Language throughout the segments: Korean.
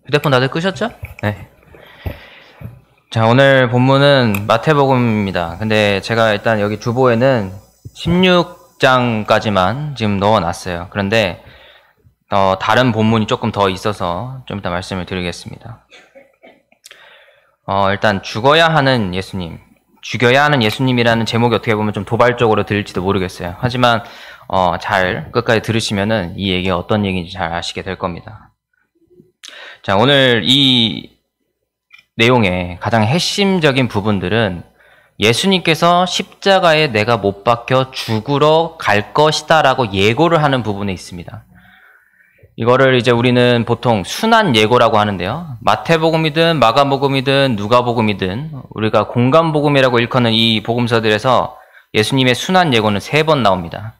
휴대폰 다들 끄셨죠? 네. 자, 오늘 본문은 마태복음입니다. 근데 제가 일단 여기 주보에는 16장까지만 지금 넣어놨어요. 그런데 다른 본문이 조금 더 있어서 좀 이따 말씀을 드리겠습니다. 일단 죽어야 하는 예수님, 죽여야 하는 예수님이라는 제목이 어떻게 보면 좀 도발적으로 들릴지도 모르겠어요. 하지만 잘 끝까지 들으시면은 이 얘기가 어떤 얘기인지 잘 아시게 될 겁니다. 자, 오늘 이 내용의 가장 핵심적인 부분들은 예수님께서 십자가에 내가 못 박혀 죽으러 갈 것이다 라고 예고를 하는 부분에 있습니다. 이거를 이제 우리는 보통 순환 예고라고 하는데요. 마태복음이든 마가복음이든 누가복음이든 우리가 공간복음이라고 일컫는 이 복음서들에서 예수님의 순환 예고는 3번 나옵니다.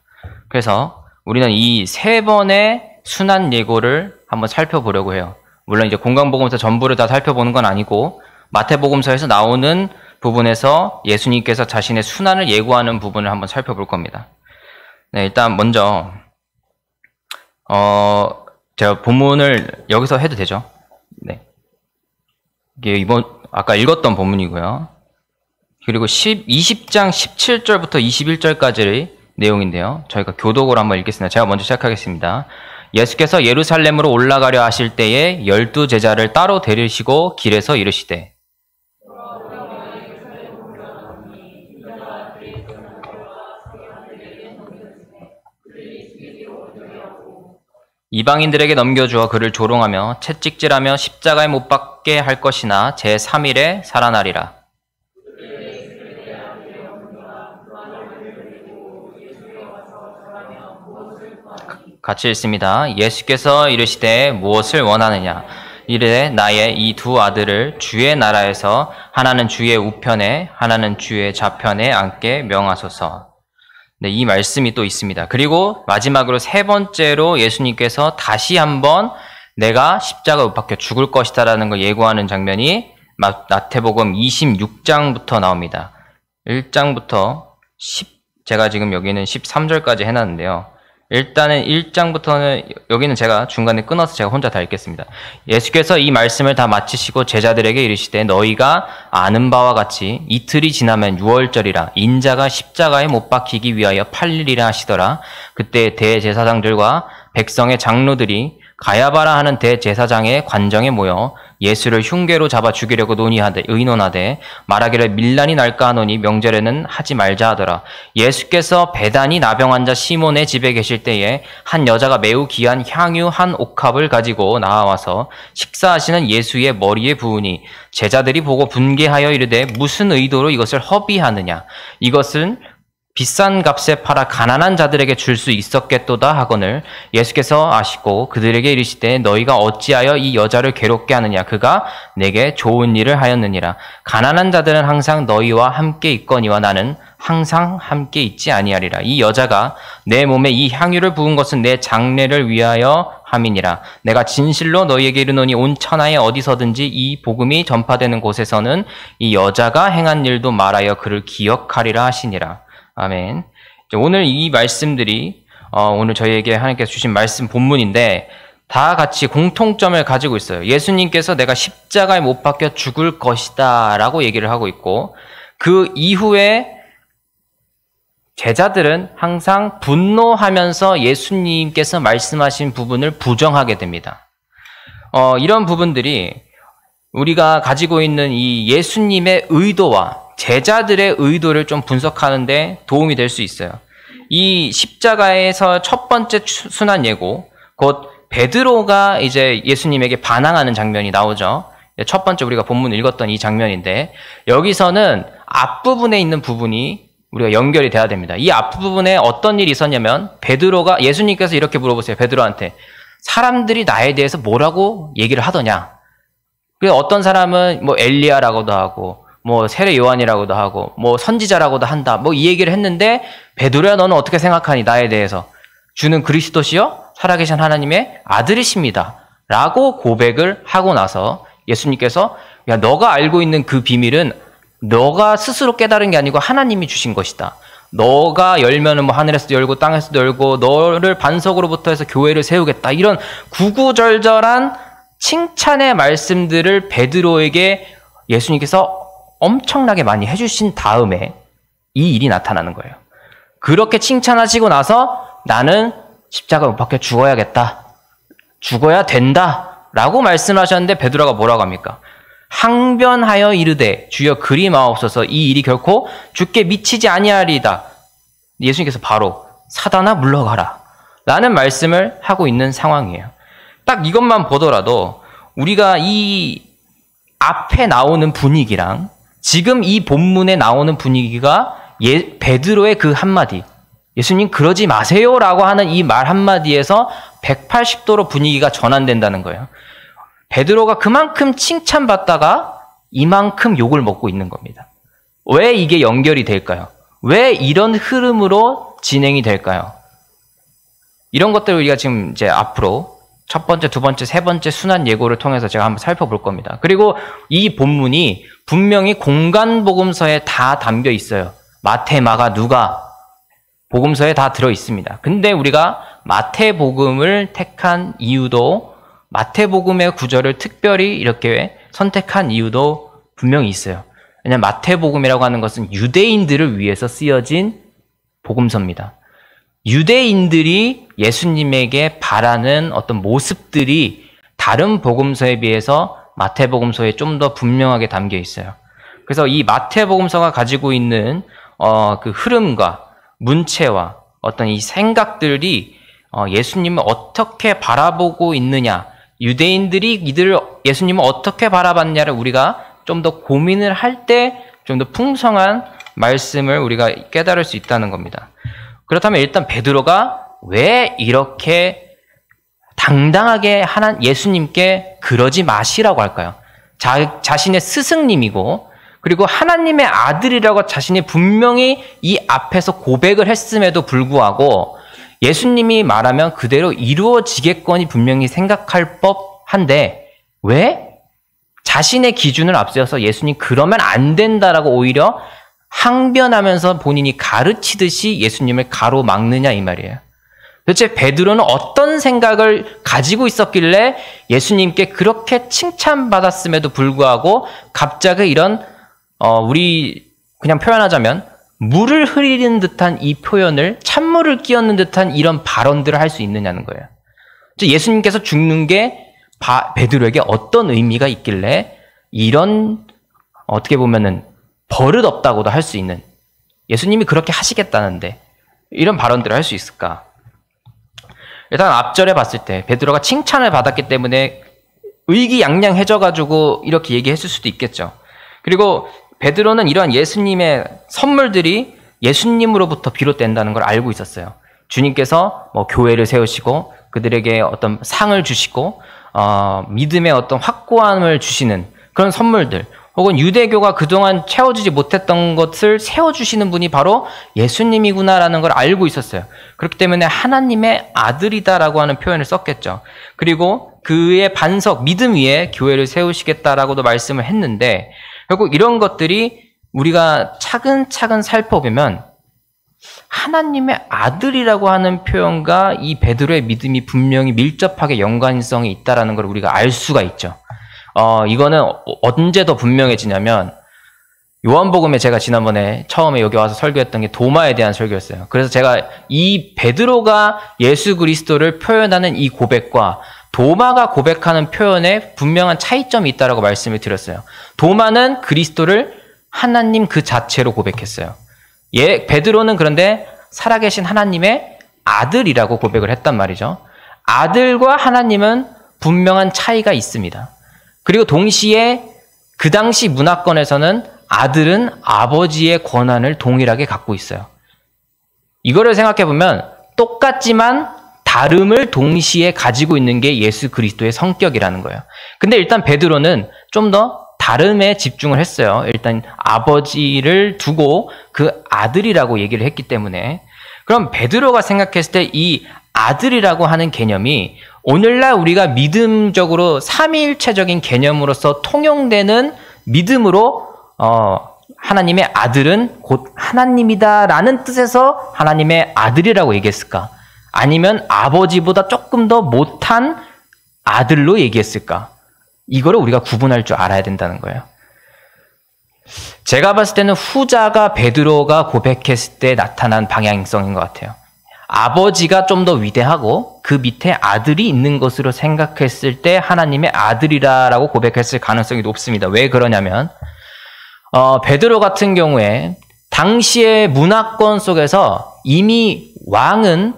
그래서 우리는 이 3번의 순환 예고를 한번 살펴보려고 해요. 물론 이제 공간복음서 전부를 다 살펴보는 건 아니고 마태복음서에서 나오는 부분에서 예수님께서 자신의 순환을 예고하는 부분을 한번 살펴볼 겁니다. 네, 일단 먼저 제가 본문을 여기서 해도 되죠? 네. 이게 아까 읽었던 본문이고요. 그리고 20장 17절부터 21절까지의 내용인데요. 저희가 교독으로 한번 읽겠습니다. 제가 먼저 시작하겠습니다. 예수께서 예루살렘으로 올라가려 하실 때에 12 제자를 따로 데리시고 길에서 이르시되 이방인들에게 넘겨주어 그를 조롱하며 채찍질하며 십자가에 못 박게 할 것이나 제3일에 살아나리라. 같이 읽습니다. 예수께서 이르시되 무엇을 원하느냐? 이르되 나의 이 2 아들을 주의 나라에서 하나는 주의 우편에 하나는 주의 좌편에 앉게 명하소서. 네, 이 말씀이 또 있습니다. 그리고 마지막으로 3번째로 예수님께서 다시 한번 내가 십자가에 못 박혀 죽을 것이다 라는 걸 예고하는 장면이 마태복음 26장부터 나옵니다. 1장부터 제가 지금 여기는 13절까지 해놨는데요. 일단은 1장부터는 여기는 제가 중간에 끊어서 제가 혼자 다 읽겠습니다. 예수께서 이 말씀을 다 마치시고 제자들에게 이르시되 너희가 아는 바와 같이 이틀이 지나면 유월절이라 인자가 십자가에 못 박히기 위하여 팔리리라 하시더라. 그때 대제사장들과 백성의 장로들이 가야바라 하는 대제사장의 관정에 모여 예수를 흉계로 잡아 죽이려고 의논하되 말하기를 밀란이 날까 하노니 명절에는 하지 말자 하더라. 예수께서 배단이 나병 환자 시몬의 집에 계실 때에 한 여자가 매우 귀한 향유 한 옥합을 가지고 나와서 식사하시는 예수의 머리에 부으니 제자들이 보고 분개하여 이르되 무슨 의도로 이것을 허비하느냐? 이것은 비싼 값에 팔아 가난한 자들에게 줄 수 있었겠도다 하거늘 예수께서 아시고 그들에게 이르시되 너희가 어찌하여 이 여자를 괴롭게 하느냐? 그가 내게 좋은 일을 하였느니라. 가난한 자들은 항상 너희와 함께 있거니와 나는 항상 함께 있지 아니하리라. 이 여자가 내 몸에 이 향유를 부은 것은 내 장례를 위하여 함이니라. 내가 진실로 너희에게 이르노니 온 천하에 어디서든지 이 복음이 전파되는 곳에서는 이 여자가 행한 일도 말하여 그를 기억하리라 하시니라. 아멘. 오늘 이 말씀들이 오늘 저희에게 하나님께서 주신 말씀 본문인데 다 같이 공통점을 가지고 있어요. 예수님께서 내가 십자가에 못 박혀 죽을 것이다 라고 얘기를 하고 있고 그 이후에 제자들은 항상 분노하면서 예수님께서 말씀하신 부분을 부정하게 됩니다. 이런 부분들이 우리가 가지고 있는 이 예수님의 의도와 제자들의 의도를 좀 분석하는데 도움이 될 수 있어요. 이 십자가에서 첫 번째 순환 예고, 곧 베드로가 이제 예수님에게 반항하는 장면이 나오죠. 첫 번째 우리가 본문 읽었던 이 장면인데 여기서는 앞부분에 있는 부분이 우리가 연결이 돼야 됩니다. 이 앞부분에 어떤 일이 있었냐면 베드로가 예수님께서 이렇게 물어보세요. 베드로한테 사람들이 나에 대해서 뭐라고 얘기를 하더냐? 그래서 어떤 사람은 뭐 엘리야라고도 하고 뭐 세례 요한이라고도 하고 뭐 선지자라고도 한다. 뭐 이 얘기를 했는데 베드로야 너는 어떻게 생각하니 나에 대해서? 주는 그리스도시요 살아계신 하나님의 아들이십니다. 라고 고백을 하고 나서 예수님께서 야 너가 알고 있는 그 비밀은 너가 스스로 깨달은 게 아니고 하나님이 주신 것이다. 너가 열면은 뭐 하늘에서도 열고 땅에서도 열고 너를 반석으로부터 해서 교회를 세우겠다. 이런 구구절절한 칭찬의 말씀들을 베드로에게 예수님께서 엄청나게 많이 해주신 다음에 이 일이 나타나는 거예요. 그렇게 칭찬하시고 나서 나는 십자가 못 박혀 죽어야겠다. 죽어야 된다. 라고 말씀하셨는데 베드로가 뭐라고 합니까? 항변하여 이르되 주여 그리 마옵소서 이 일이 결코 주께 미치지 아니하리이다. 예수님께서 바로 사단아 물러가라. 라는 말씀을 하고 있는 상황이에요. 딱 이것만 보더라도 우리가 이 앞에 나오는 분위기랑 지금 이 본문에 나오는 분위기가 베드로의 그 한마디, 예수님 그러지 마세요라고 하는 이 말 한마디에서 180도로 분위기가 전환된다는 거예요. 베드로가 그만큼 칭찬받다가 이만큼 욕을 먹고 있는 겁니다. 왜 이게 연결이 될까요? 왜 이런 흐름으로 진행이 될까요? 이런 것들을 우리가 지금 이제 앞으로 첫 번째, 두 번째, 세 번째 순환 예고를 통해서 제가 한번 살펴볼 겁니다. 그리고 이 본문이 분명히 공간복음서에 다 담겨 있어요. 마태, 마가, 누가 복음서에 다 들어 있습니다. 근데 우리가 마태복음을 택한 이유도 마태복음의 구절을 특별히 이렇게 선택한 이유도 분명히 있어요. 왜냐하면 마태복음이라고 하는 것은 유대인들을 위해서 쓰여진 복음서입니다. 유대인들이 예수님에게 바라는 어떤 모습들이 다른 복음서에 비해서 마태복음서에 좀 더 분명하게 담겨 있어요. 그래서 이 마태복음서가 가지고 있는 그 흐름과 문체와 어떤 이 생각들이 예수님을 어떻게 바라보고 있느냐, 유대인들이 예수님을 어떻게 바라봤냐를 우리가 좀 더 고민을 할 때 좀 더 풍성한 말씀을 우리가 깨달을 수 있다는 겁니다. 그렇다면 일단 베드로가 왜 이렇게 당당하게 예수님께 그러지 마시라고 할까요? 자신의 스승님이고 그리고 하나님의 아들이라고 자신이 분명히 이 앞에서 고백을 했음에도 불구하고 예수님이 말하면 그대로 이루어지겠거니 분명히 생각할 법한데 왜 자신의 기준을 앞세워서 예수님 그러면 안 된다라고 오히려 항변하면서 본인이 가르치듯이 예수님을 가로막느냐 이 말이에요. 도대체 베드로는 어떤 생각을 가지고 있었길래 예수님께 그렇게 칭찬받았음에도 불구하고 갑자기 이런 우리 그냥 표현하자면 물을 흐리는 듯한 이 표현을 찬물을 끼얹는 듯한 이런 발언들을 할 수 있느냐는 거예요. 예수님께서 죽는 게 베드로에게 어떤 의미가 있길래 이런 어떻게 보면은 버릇없다고도 할 수 있는 예수님이 그렇게 하시겠다는데 이런 발언들을 할 수 있을까? 일단 앞절에 봤을 때 베드로가 칭찬을 받았기 때문에 의기양양해져가지고 이렇게 얘기했을 수도 있겠죠. 그리고 베드로는 이러한 예수님의 선물들이 예수님으로부터 비롯된다는 걸 알고 있었어요. 주님께서 교회를 세우시고 그들에게 어떤 상을 주시고 믿음의 어떤 확고함을 주시는 그런 선물들, 혹은 유대교가 그동안 채워주지 못했던 것을 세워주시는 분이 바로 예수님이구나라는 걸 알고 있었어요. 그렇기 때문에 하나님의 아들이다라고 하는 표현을 썼겠죠. 그리고 그의 반석, 믿음 위에 교회를 세우시겠다라고도 말씀을 했는데 결국 이런 것들이 우리가 차근차근 살펴보면 하나님의 아들이라고 하는 표현과 이 베드로의 믿음이 분명히 밀접하게 연관성이 있다는 걸 우리가 알 수가 있죠. 이거는 언제 더 분명해지냐면 요한복음에 제가 지난번에 처음에 여기 와서 설교했던 게 도마에 대한 설교였어요. 그래서 제가 이 베드로가 예수 그리스도를 표현하는 이 고백과 도마가 고백하는 표현에 분명한 차이점이 있다라고 말씀을 드렸어요. 도마는 그리스도를 하나님 그 자체로 고백했어요. 베드로는 그런데 살아계신 하나님의 아들이라고 고백을 했단 말이죠. 아들과 하나님은 분명한 차이가 있습니다. 그리고 동시에 그 당시 문화권에서는 아들은 아버지의 권한을 동일하게 갖고 있어요. 이거를 생각해보면 똑같지만 다름을 동시에 가지고 있는 게 예수 그리스도의 성격이라는 거예요. 근데 일단 베드로는 좀 더 다름에 집중을 했어요. 일단 아버지를 두고 그 아들이라고 얘기를 했기 때문에. 그럼 베드로가 생각했을 때 이 아들이라고 하는 개념이 오늘날 우리가 믿음적으로 삼위일체적인 개념으로서 통용되는 믿음으로 하나님의 아들은 곧 하나님이다라는 뜻에서 하나님의 아들이라고 얘기했을까? 아니면 아버지보다 조금 더 못한 아들로 얘기했을까? 이거를 우리가 구분할 줄 알아야 된다는 거예요. 제가 봤을 때는 후자가 베드로가 고백했을 때 나타난 방향성인 것 같아요. 아버지가 좀 더 위대하고 그 밑에 아들이 있는 것으로 생각했을 때 하나님의 아들이라고 고백했을 가능성이 높습니다. 왜 그러냐면 베드로 같은 경우에 당시의 문화권 속에서 이미 왕은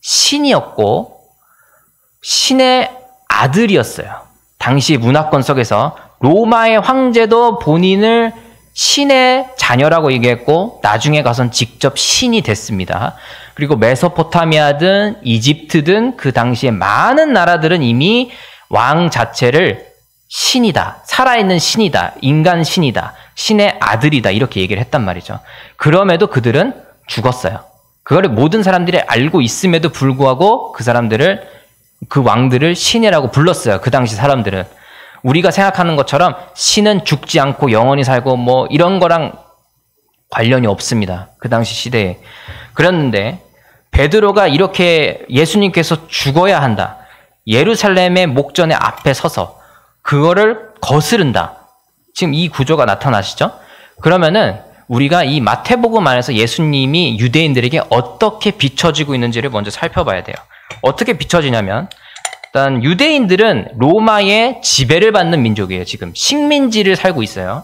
신이었고 신의 아들이었어요. 당시 문화권 속에서 로마의 황제도 본인을 신의 자녀라고 얘기했고 나중에 가선 직접 신이 됐습니다. 그리고 메소포타미아든 이집트든 그 당시에 많은 나라들은 이미 왕 자체를 신이다, 살아있는 신이다, 인간 신이다, 신의 아들이다 이렇게 얘기를 했단 말이죠. 그럼에도 그들은 죽었어요. 그거를 모든 사람들이 알고 있음에도 불구하고 그 왕들을 신이라고 불렀어요. 그 당시 사람들은. 우리가 생각하는 것처럼 신은 죽지 않고 영원히 살고 뭐 이런 거랑 관련이 없습니다. 그 당시 시대에. 그랬는데 베드로가 이렇게 예수님께서 죽어야 한다. 예루살렘의 목전의 앞에 서서 그거를 거스른다. 지금 이 구조가 나타나시죠? 그러면은 우리가 이 마태복음 안에서 예수님이 유대인들에게 어떻게 비춰지고 있는지를 먼저 살펴봐야 돼요. 어떻게 비춰지냐면 일단 유대인들은 로마의 지배를 받는 민족이에요. 지금 식민지를 살고 있어요.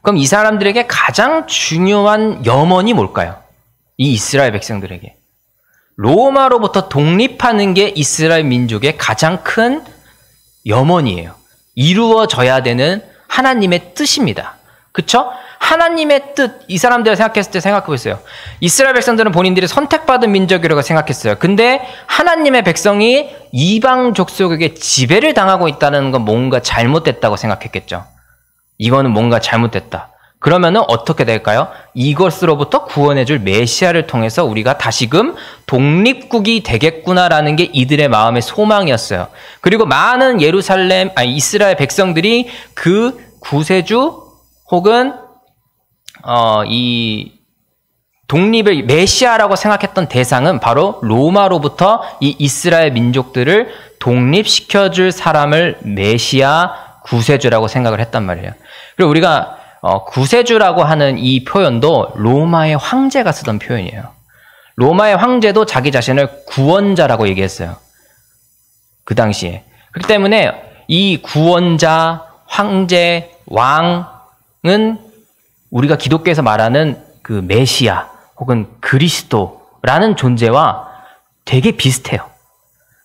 그럼 이 사람들에게 가장 중요한 염원이 뭘까요? 이 이스라엘 백성들에게. 로마로부터 독립하는 게 이스라엘 민족의 가장 큰 염원이에요. 이루어져야 되는 하나님의 뜻입니다. 그쵸? 하나님의 뜻, 이 사람들을 생각했을 때 생각해보세요. 이스라엘 백성들은 본인들이 선택받은 민족이라고 생각했어요. 근데 하나님의 백성이 이방 족속에게 지배를 당하고 있다는 건 뭔가 잘못됐다고 생각했겠죠. 이거는 뭔가 잘못됐다. 그러면은 어떻게 될까요? 이것으로부터 구원해줄 메시아를 통해서 우리가 다시금 독립국이 되겠구나라는 게 이들의 마음의 소망이었어요. 그리고 많은 이스라엘 백성들이 그 구세주 혹은 이 독립을 메시아라고 생각했던 대상은 바로 로마로부터 이 이스라엘 민족들을 독립시켜줄 사람을 메시아 구세주라고 생각을 했단 말이에요. 그리고 우리가 구세주라고 하는 이 표현도 로마의 황제가 쓰던 표현이에요. 로마의 황제도 자기 자신을 구원자라고 얘기했어요. 그 당시에. 그렇기 때문에 이 구원자, 황제, 왕은 우리가 기독교에서 말하는 그 메시아 혹은 그리스도라는 존재와 되게 비슷해요.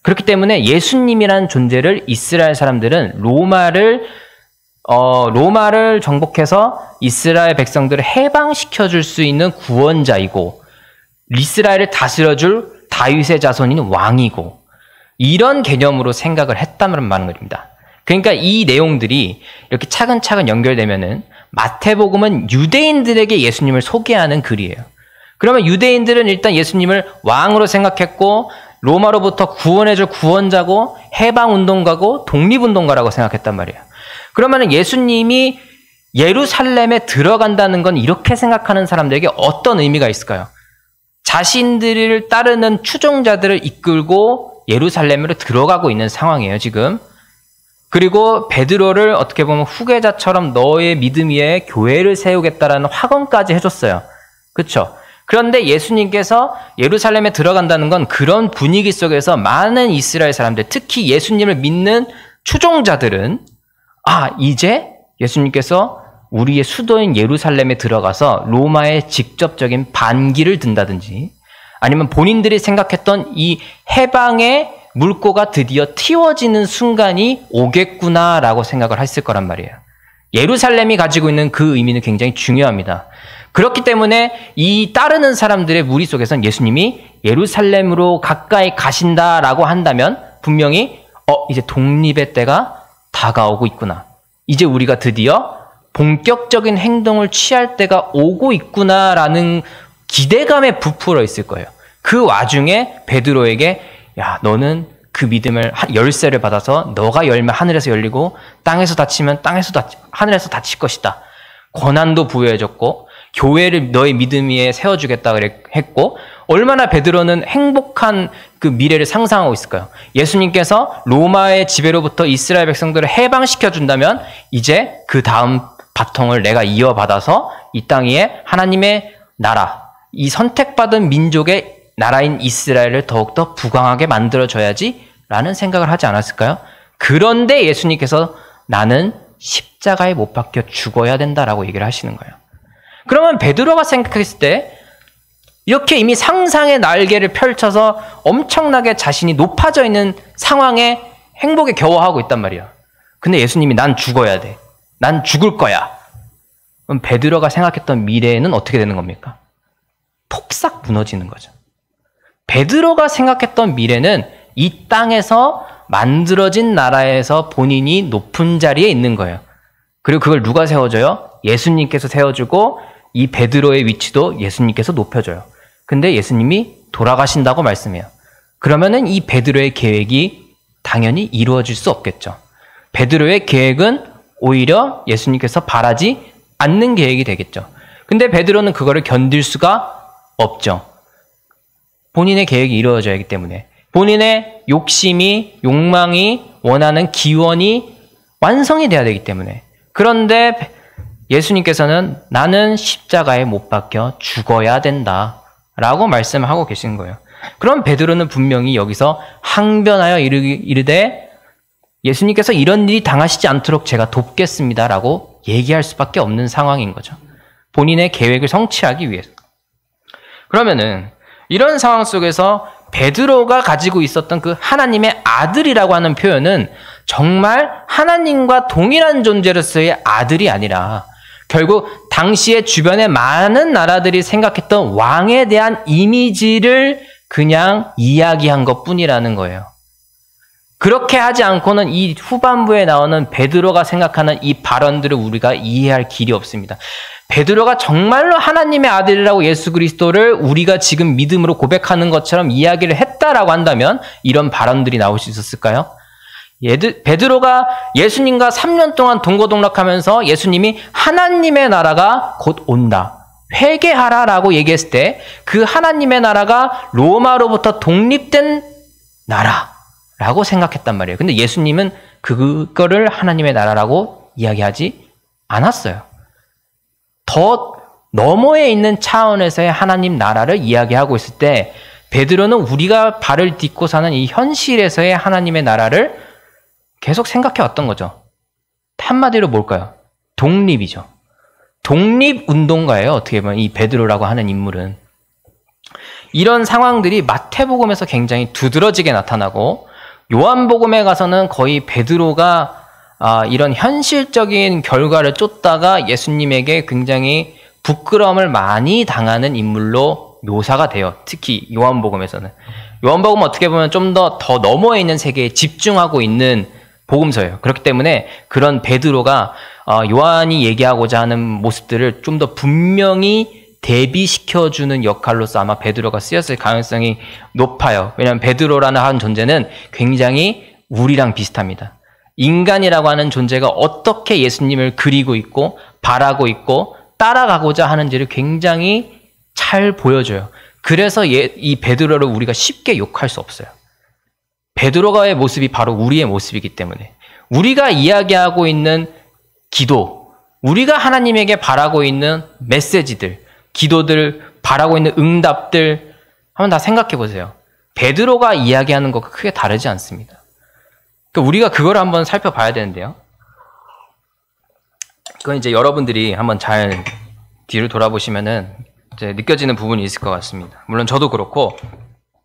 그렇기 때문에 예수님이라는 존재를 이스라엘 사람들은 로마를 정복해서 이스라엘 백성들을 해방시켜줄 수 있는 구원자이고 이스라엘을 다스려줄 다윗의 자손인 왕이고 이런 개념으로 생각을 했다는 말입니다. 그러니까 이 내용들이 이렇게 차근차근 연결되면은 마태복음은 유대인들에게 예수님을 소개하는 글이에요. 그러면 유대인들은 일단 예수님을 왕으로 생각했고 로마로부터 구원해줄 구원자고 해방운동가고 독립운동가라고 생각했단 말이에요. 그러면 예수님이 예루살렘에 들어간다는 건 이렇게 생각하는 사람들에게 어떤 의미가 있을까요? 자신들을 따르는 추종자들을 이끌고 예루살렘으로 들어가고 있는 상황이에요, 지금. 그리고 베드로를 어떻게 보면 후계자처럼 너의 믿음 위에 교회를 세우겠다라는 확언까지 해줬어요. 그렇죠? 그런데 예수님께서 예루살렘에 들어간다는 건 그런 분위기 속에서 많은 이스라엘 사람들, 특히 예수님을 믿는 추종자들은 이제 예수님께서 우리의 수도인 예루살렘에 들어가서 로마의 직접적인 반기를 든다든지 아니면 본인들이 생각했던 이 해방의 물꼬가 드디어 틔워지는 순간이 오겠구나라고 생각을 했을 거란 말이에요. 예루살렘이 가지고 있는 그 의미는 굉장히 중요합니다. 그렇기 때문에 이 따르는 사람들의 무리 속에서는 예수님이 예루살렘으로 가까이 가신다라고 한다면 분명히 이제 독립의 때가 다가오고 있구나. 이제 우리가 드디어 본격적인 행동을 취할 때가 오고 있구나라는 기대감에 부풀어 있을 거예요. 그 와중에 베드로에게 너는 그 믿음을 열쇠를 받아서 너가 열면 하늘에서 열리고 땅에서 닫히면 하늘에서 닫힐 것이다. 권한도 부여해줬고 교회를 너의 믿음 위에 세워주겠다 했고, 얼마나 베드로는 행복한 그 미래를 상상하고 있을까요? 예수님께서 로마의 지배로부터 이스라엘 백성들을 해방시켜 준다면 이제 그 다음 바통을 내가 이어받아서 이 땅 위에 하나님의 나라, 이 선택받은 민족의 나라인 이스라엘을 더욱더 부강하게 만들어줘야지 라는 생각을 하지 않았을까요? 그런데 예수님께서 나는 십자가에 못 박혀 죽어야 된다라고 얘기를 하시는 거예요. 그러면 베드로가 생각했을 때 이렇게 이미 상상의 날개를 펼쳐서 엄청나게 자신이 높아져 있는 상황에 행복에 겨워하고 있단 말이에요. 근데 예수님이 난 죽어야 돼. 난 죽을 거야. 그럼 베드로가 생각했던 미래는 어떻게 되는 겁니까? 폭삭 무너지는 거죠. 베드로가 생각했던 미래는 이 땅에서 만들어진 나라에서 본인이 높은 자리에 있는 거예요. 그리고 그걸 누가 세워줘요? 예수님께서 세워주고 이 베드로의 위치도 예수님께서 높여줘요. 근데 예수님이 돌아가신다고 말씀해요. 그러면은 이 베드로의 계획이 당연히 이루어질 수 없겠죠. 베드로의 계획은 오히려 예수님께서 바라지 않는 계획이 되겠죠. 근데 베드로는 그거를 견딜 수가 없죠. 본인의 계획이 이루어져야 하기 때문에 본인의 욕심이, 욕망이, 원하는 기원이 완성이 돼야 되기 때문에. 그런데 예수님께서는 나는 십자가에 못 박혀 죽어야 된다 라고 말씀하고 계신 거예요. 그럼 베드로는 분명히 여기서 항변하여 이르되 예수님께서 이런 일이 당하시지 않도록 제가 돕겠습니다 라고 얘기할 수밖에 없는 상황인 거죠. 본인의 계획을 성취하기 위해서. 그러면은 이런 상황 속에서 베드로가 가지고 있었던 그 하나님의 아들이라고 하는 표현은 정말 하나님과 동일한 존재로서의 아들이 아니라 결국 당시에 주변의 많은 나라들이 생각했던 왕에 대한 이미지를 그냥 이야기한 것뿐이라는 거예요. 그렇게 하지 않고는 이 후반부에 나오는 베드로가 생각하는 이 발언들을 우리가 이해할 길이 없습니다. 베드로가 정말로 하나님의 아들이라고 예수 그리스도를 우리가 지금 믿음으로 고백하는 것처럼 이야기를 했다라고 한다면 이런 발언들이 나올 수 있었을까요? 베드로가 예수님과 3년 동안 동거동락하면서 예수님이 하나님의 나라가 곧 온다, 회개하라라고 얘기했을 때 그 하나님의 나라가 로마로부터 독립된 나라라고 생각했단 말이에요. 근데 예수님은 그거를 하나님의 나라라고 이야기하지 않았어요. 더 너머에 있는 차원에서의 하나님 나라를 이야기하고 있을 때 베드로는 우리가 발을 딛고 사는 이 현실에서의 하나님의 나라를 계속 생각해 왔던 거죠. 한마디로 뭘까요? 독립이죠. 독립운동가예요. 어떻게 보면 이 베드로라고 하는 인물은. 이런 상황들이 마태복음에서 굉장히 두드러지게 나타나고 요한복음에 가서는 거의 베드로가 이런 현실적인 결과를 쫓다가 예수님에게 굉장히 부끄러움을 많이 당하는 인물로 묘사가 돼요. 특히 요한복음에서는. 요한복음은 어떻게 보면 좀 더 너머에 있는 세계에 집중하고 있는 복음서예요. 그렇기 때문에 그런 베드로가 요한이 얘기하고자 하는 모습들을 좀 더 분명히 대비시켜주는 역할로서 아마 베드로가 쓰였을 가능성이 높아요. 왜냐하면 베드로라는 한 존재는 굉장히 우리랑 비슷합니다. 인간이라고 하는 존재가 어떻게 예수님을 그리고 있고 바라고 있고 따라가고자 하는지를 굉장히 잘 보여줘요. 그래서 이 베드로를 우리가 쉽게 욕할 수 없어요. 베드로가의 모습이 바로 우리의 모습이기 때문에 우리가 이야기하고 있는 기도, 우리가 하나님에게 바라고 있는 메시지들, 기도들, 바라고 있는 응답들 한번 다 생각해 보세요. 베드로가 이야기하는 것과 크게 다르지 않습니다. 그러니까 우리가 그걸 한번 살펴봐야 되는데요. 그건 이제 여러분들이 한번 잘 뒤를 돌아보시면은 이제 느껴지는 부분이 있을 것 같습니다. 물론 저도 그렇고,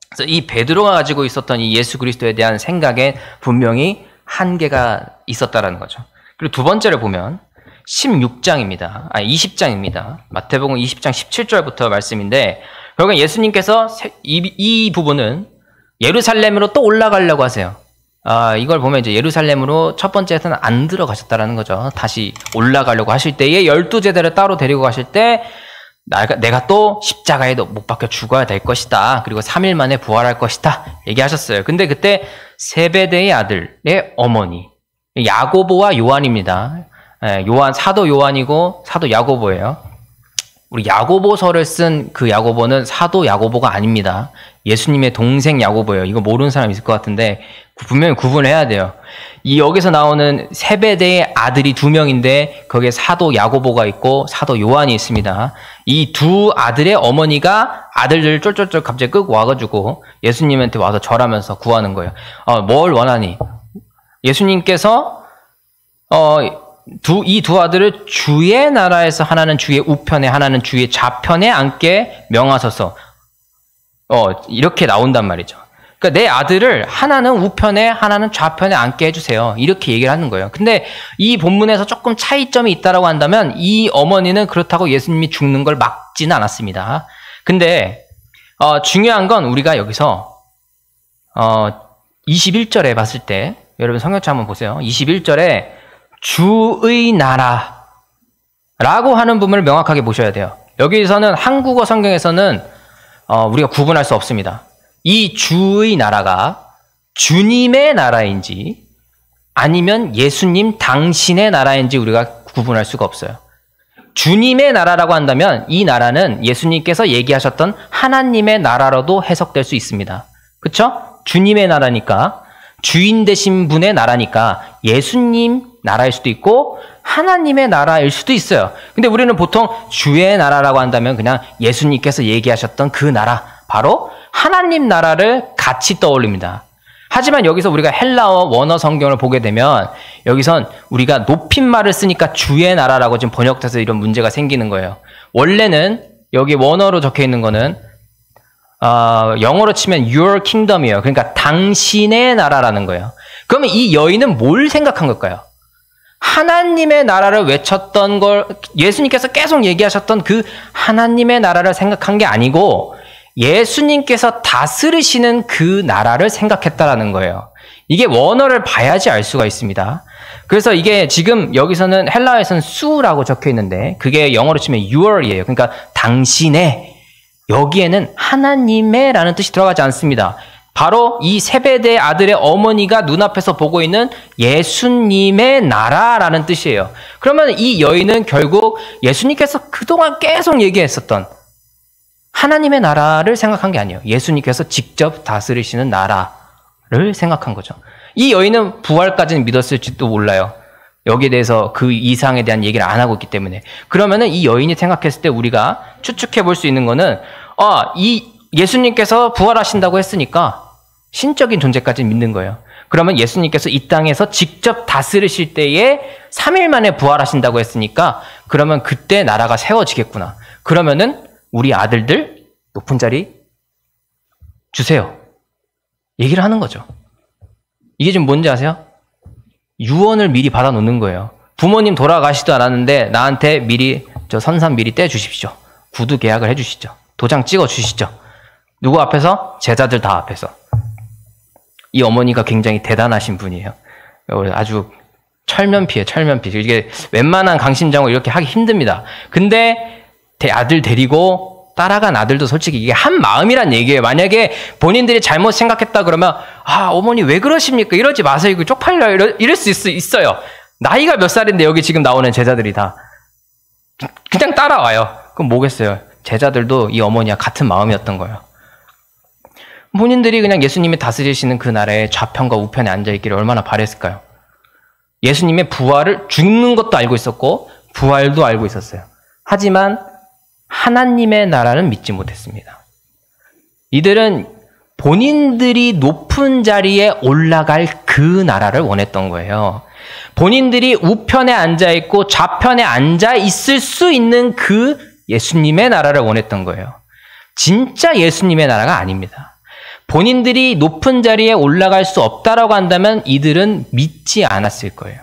그래서 이 베드로가 가지고 있었던 이 예수 그리스도에 대한 생각에 분명히 한계가 있었다라는 거죠. 그리고 두 번째를 보면 20장입니다. 마태복음 20장 17절부터 말씀인데, 결국 예수님께서 이 부분은 예루살렘으로 또 올라가려고 하세요. 이걸 보면 이제 예루살렘으로 첫 번째에서는 안 들어가셨다라는 거죠. 다시 올라가려고 하실 때에 12제자를 따로 데리고 가실 때 내가 또 십자가에 못 박혀 죽어야 될 것이다. 그리고 3일 만에 부활할 것이다. 얘기하셨어요. 근데 그때 세베대의 아들의 어머니 야고보와 요한입니다. 사도 요한이고 사도 야고보예요. 우리 야고보서를 쓴 그 야고보는 사도 야고보가 아닙니다. 예수님의 동생 야고보예요. 이거 모르는 사람 있을 것 같은데 분명히 구분해야 돼요. 이 여기서 나오는 세베대의 아들이 2명인데 거기에 사도 야고보가 있고 사도 요한이 있습니다. 이 두 아들의 어머니가 아들들을 쫄쫄쫄 갑자기 끌고 와가지고 예수님한테 와서 절하면서 구하는 거예요. 뭘 원하니? 예수님께서 이 두 아들을 주의 나라에서 하나는 주의 우편에 하나는 주의 좌편에 앉게 명하소서. 이렇게 나온단 말이죠. 그러니까 내 아들을 하나는 우편에 하나는 좌편에 앉게 해주세요. 이렇게 얘기를 하는 거예요. 근데 이 본문에서 조금 차이점이 있다라고 한다면 이 어머니는 그렇다고 예수님이 죽는 걸 막지는 않았습니다. 근데 중요한 건 우리가 여기서 21절에 봤을 때 여러분 성경책 한번 보세요. 21절에 주의 나라라고 하는 부분을 명확하게 보셔야 돼요. 여기서는 한국어 성경에서는 우리가 구분할 수 없습니다. 이 주의 나라가 주님의 나라인지 아니면 예수님 당신의 나라인지 우리가 구분할 수가 없어요. 주님의 나라라고 한다면 이 나라는 예수님께서 얘기하셨던 하나님의 나라로도 해석될 수 있습니다. 그렇죠? 주님의 나라니까 주인 되신 분의 나라니까 예수님 나라일 수도 있고 하나님의 나라일 수도 있어요. 근데 우리는 보통 주의 나라라고 한다면 그냥 예수님께서 얘기하셨던 그 나라, 바로 하나님 나라를 같이 떠올립니다. 하지만 여기서 우리가 헬라어 원어 성경을 보게 되면 여기선 우리가 높임말을 쓰니까 주의 나라라고 지금 번역돼서 이런 문제가 생기는 거예요. 원래는 여기 원어로 적혀 있는 거는 영어로 치면 your kingdom이에요. 그러니까 당신의 나라라는 거예요. 그러면 이 여인은 뭘 생각한 걸까요? 하나님의 나라를 외쳤던 걸 예수님께서 계속 얘기하셨던 그 하나님의 나라를 생각한 게 아니고 예수님께서 다스리시는 그 나라를 생각했다라는 거예요. 이게 원어를 봐야지 알 수가 있습니다. 그래서 이게 지금 여기서는 헬라어에서는 수라고 적혀 있는데 그게 영어로 치면 your이에요. 그러니까 당신의, 여기에는 하나님의 라는 뜻이 들어가지 않습니다. 바로 이 세베대 아들의 어머니가 눈앞에서 보고 있는 예수님의 나라라는 뜻이에요. 그러면 이 여인은 결국 예수님께서 그동안 계속 얘기했었던 하나님의 나라를 생각한 게 아니에요. 예수님께서 직접 다스리시는 나라를 생각한 거죠. 이 여인은 부활까지는 믿었을지도 몰라요. 여기에 대해서 그 이상에 대한 얘기를 안 하고 있기 때문에. 그러면은 이 여인이 생각했을 때 우리가 추측해 볼 수 있는 거는 이 예수님께서 부활하신다고 했으니까 신적인 존재까지 믿는 거예요. 그러면 예수님께서 이 땅에서 직접 다스리실 때에 3일 만에 부활하신다고 했으니까 그러면 그때 나라가 세워지겠구나. 그러면은 우리 아들들 높은 자리 주세요. 얘기를 하는 거죠. 이게 지금 뭔지 아세요? 유언을 미리 받아놓는 거예요. 부모님 돌아가시도 않았는데 나한테 미리 저 선산 미리 떼주십시오. 구두 계약을 해주시죠. 도장 찍어주시죠. 누구 앞에서? 제자들 다 앞에서. 이 어머니가 굉장히 대단하신 분이에요. 아주 철면피예요. 철면피. 이게 웬만한 강심장을 이렇게 하기 힘듭니다. 근데 아들 데리고 따라간 아들도 솔직히 이게 한 마음이란 얘기예요. 만약에 본인들이 잘못 생각했다 그러면 어머니 왜 그러십니까? 이러지 마세요. 이거 쪽팔려요. 이럴 수 있어요. 나이가 몇 살인데 여기 지금 나오는 제자들이 다 그냥 따라와요. 그럼 뭐겠어요? 제자들도 이 어머니와 같은 마음이었던 거예요. 본인들이 그냥 예수님이 다스리시는 그 나라의 좌편과 우편에 앉아있기를 얼마나 바랬을까요? 예수님의 부활을 죽는 것도 알고 있었고 부활도 알고 있었어요. 하지만 하나님의 나라는 믿지 못했습니다. 이들은 본인들이 높은 자리에 올라갈 그 나라를 원했던 거예요. 본인들이 우편에 앉아있고 좌편에 앉아있을 수 있는 그 예수님의 나라를 원했던 거예요. 진짜 예수님의 나라가 아닙니다. 본인들이 높은 자리에 올라갈 수 없다라고 한다면 이들은 믿지 않았을 거예요.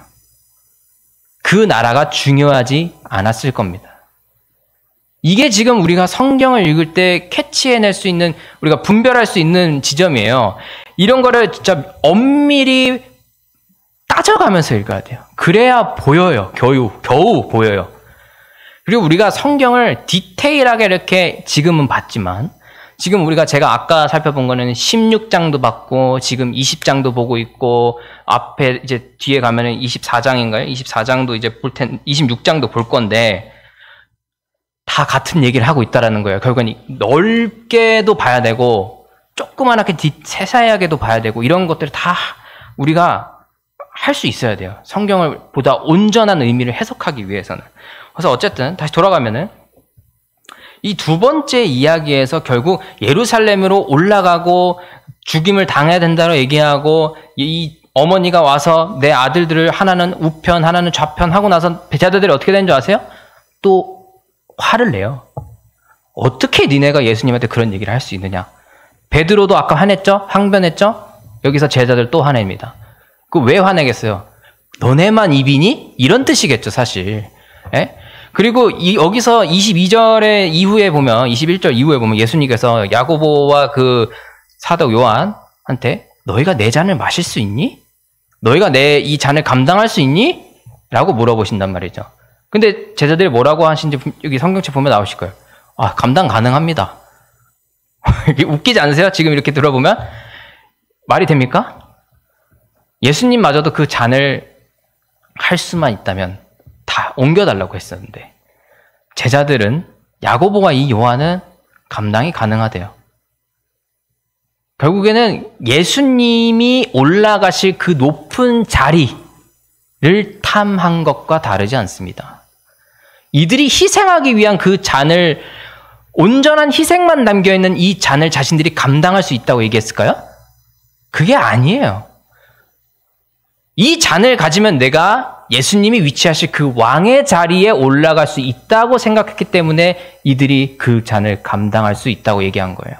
그 나라가 중요하지 않았을 겁니다. 이게 지금 우리가 성경을 읽을 때 캐치해낼 수 있는, 우리가 분별할 수 있는 지점이에요. 이런 거를 진짜 엄밀히 따져가면서 읽어야 돼요. 그래야 보여요. 겨우 보여요. 그리고 우리가 성경을 디테일하게 이렇게 지금은 봤지만, 지금 제가 아까 살펴본 거는 16장도 봤고, 지금 20장도 보고 있고, 앞에 이제 뒤에 가면은 24장인가요? 24장도 이제 26장도 볼 건데, 다 같은 얘기를 하고 있다라는 거예요. 결국은 넓게도 봐야 되고 조그만하게 세세하게도 봐야 되고 이런 것들을 다 우리가 할 수 있어야 돼요. 성경을 보다 온전한 의미를 해석하기 위해서는. 그래서 어쨌든 다시 돌아가면은 이 두 번째 이야기에서 결국 예루살렘으로 올라가고 죽임을 당해야 된다고 얘기하고 이 어머니가 와서 내 아들들을 하나는 우편 하나는 좌편 하고 나서 제자들이 어떻게 되는 줄 아세요? 또 화를 내요. 어떻게 니네가 예수님한테 그런 얘기를 할 수 있느냐. 베드로도 아까 화냈죠? 항변했죠? 여기서 제자들 또 화냅니다. 그 왜 화내겠어요? 너네만 입이니? 이런 뜻이겠죠, 사실. 예? 그리고 여기서 22절의 이후에 보면, 21절 이후에 보면 예수님께서 야고보와 그 사도 요한한테 너희가 내 잔을 마실 수 있니? 너희가 내 이 잔을 감당할 수 있니? 라고 물어보신단 말이죠. 근데 제자들이 뭐라고 하신지 여기 성경책 보면 나오실 거예요. 아, 감당 가능합니다. 웃기지 않으세요? 지금 이렇게 들어보면? 말이 됩니까? 예수님마저도 그 잔을 할 수만 있다면 다 옮겨달라고 했었는데 제자들은 야고보와 이 요한은 감당이 가능하대요. 결국에는 예수님이 올라가실 그 높은 자리를 탐한 것과 다르지 않습니다. 이들이 희생하기 위한 그 잔을 온전한 희생만 담겨있는 이 잔을 자신들이 감당할 수 있다고 얘기했을까요? 그게 아니에요. 이 잔을 가지면 내가 예수님이 위치하실 그 왕의 자리에 올라갈 수 있다고 생각했기 때문에 이들이 그 잔을 감당할 수 있다고 얘기한 거예요.